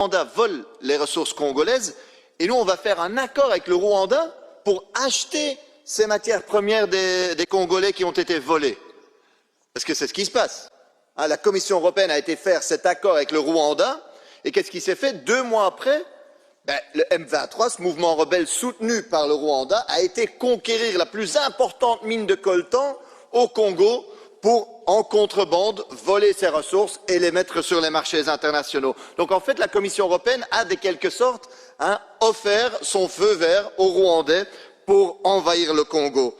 Rwanda vole les ressources congolaises et nous, on va faire un accord avec le Rwanda pour acheter ces matières premières des Congolais qui ont été volées. Parce que c'est ce qui se passe. La Commission européenne a été faire cet accord avec le Rwanda et qu'est-ce qui s'est fait 2 mois après? Le M23, ce mouvement rebelle soutenu par le Rwanda, a été conquérir la plus importante mine de coltan au Congo pour, en contrebande, voler ses ressources et les mettre sur les marchés internationaux. Donc en fait, la Commission européenne a de quelque sorte offert son feu vert aux Rwandais pour envahir le Congo.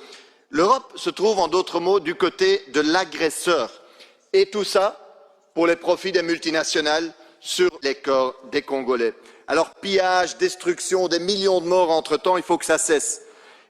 L'Europe se trouve, en d'autres mots, du côté de l'agresseur. Et tout ça pour les profits des multinationales sur les corps des Congolais. Alors pillage, destruction, des millions de morts entre-temps, il faut que ça cesse.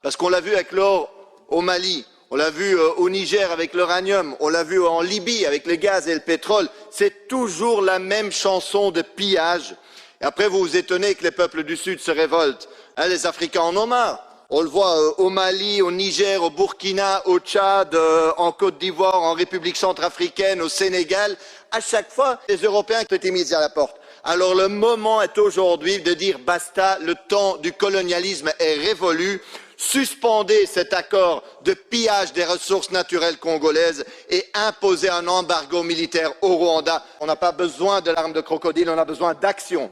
Parce qu'on l'a vu avec l'or au Mali, on l'a vu au Niger avec l'uranium, on l'a vu en Libye avec le gaz et le pétrole. C'est toujours la même chanson de pillage. Et après, vous vous étonnez que les peuples du Sud se révoltent. Les Africains en ont marre. On le voit au Mali, au Niger, au Burkina, au Tchad, en Côte d'Ivoire, en République centrafricaine, au Sénégal. À chaque fois, les Européens ont été mis à la porte. Alors le moment est aujourd'hui de dire basta, le temps du colonialisme est révolu. Suspendez cet accord de pillage des ressources naturelles congolaises et imposez un embargo militaire au Rwanda. On n'a pas besoin de larmes de crocodile, on a besoin d'action.